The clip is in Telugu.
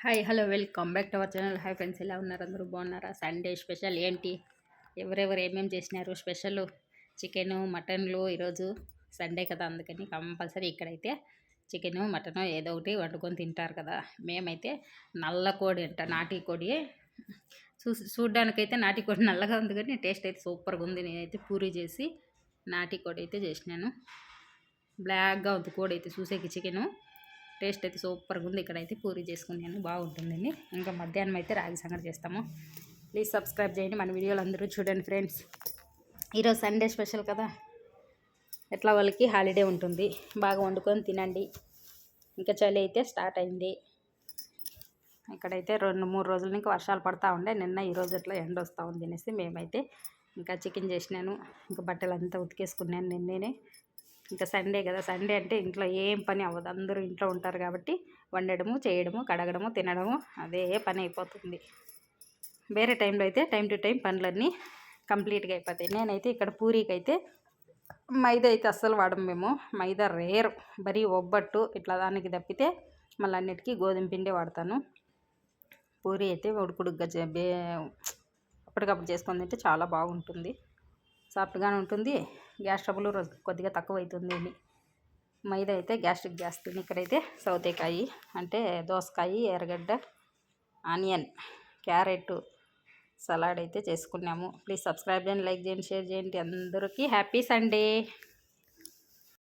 Hi hello welcome back to our channel. Hi friends, ఎలా ఉన్నారు? అందరూ బాగున్నారా? సండే స్పెషల్ ఏంటి? ఎవరెవరు ఏమేమి చేసినారు స్పెషల్? చికెను మటన్లు. ఈరోజు సండే కదా, అందుకని కంపల్సరీ ఇక్కడైతే చికెను మటను ఏదో ఒకటి వండుకొని తింటారు కదా. మేమైతే నల్ల కోడి అంట, నాటి కోడి. చూడ్డానికైతే నాటి కోడి నల్లగా ఉంది, కానీ టేస్ట్ అయితే సూపర్గా ఉంది. నేనైతే పూరి చేసి నాటి కోడి అయితే చేసినాను. బ్లాక్గా ఉంది కోడి అయితే చూసేకి. చికెను టేస్ట్ అయితే సూపర్గా ఉంది. ఇక్కడైతే పూరి చేసుకున్నాను, బాగుంటుందండి. ఇంకా మధ్యాహ్నం అయితే రాగి సంగటి చేస్తాము. ప్లీజ్ సబ్స్క్రైబ్ చేయండి, మన వీడియోలు అందరూ చూడండి ఫ్రెండ్స్. ఈరోజు సండే స్పెషల్ కదా, ఎట్లా వాళ్ళకి హాలిడే ఉంటుంది, బాగా వండుకొని తినండి. ఇంకా చలి అయితే స్టార్ట్ అయింది. ఇక్కడైతే 2-3 రోజుల నుంచి వర్షాలు పడతా ఉండే. నిన్న ఈరోజు ఎట్లా ఎండ వస్తూ ఉంది అనేసి మేమైతే ఇంకా చికెన్ చేసినాను. ఇంకా బట్టలంతా ఉతికేసుకున్నాను నిన్నేనే. ఇంకా సండే కదా, సండే అంటే ఇంట్లో ఏం పని అవ్వదు, అందరూ ఇంట్లో ఉంటారు కాబట్టి వండడము, చేయడము, కడగడము, తినడము అదే పని అయిపోతుంది. వేరే టైంలో అయితే టైం టు టైం పనులన్నీ కంప్లీట్గా అయిపోతాయి. నేనైతే ఇక్కడ పూరీకి అయితే మైదా అయితే అస్సలు వాడము మేము. మైదా రేర్, బరీ ఒబ్బట్టు ఇట్లా దానికి తప్పితే మళ్ళీ అన్నిటికీ గోధుమ పిండి వాడతాను. పూరీ అయితే ఉడుకుడుగ్గా అప్పటికప్పుడు చేసుకొని తింటే చాలా బాగుంటుంది, సాఫ్ట్గానే ఉంటుంది. గ్యాస్ ట్రబుల్ కొద్దిగా తక్కువ అవుతుంది. మైదా అయితే గ్యాస్ట్రిక్ చేస్తుంది. ఇక్కడైతే సౌతేకాయ అంటే దోసకాయ, ఎర్రగడ్డ, ఆనియన్, క్యారెట్ సలాడ్ అయితే చేసుకున్నాము. ప్లీజ్ సబ్స్క్రైబ్ చేయండి, లైక్ చేయండి, షేర్ చేయండి. అందరికీ హ్యాపీ సండే.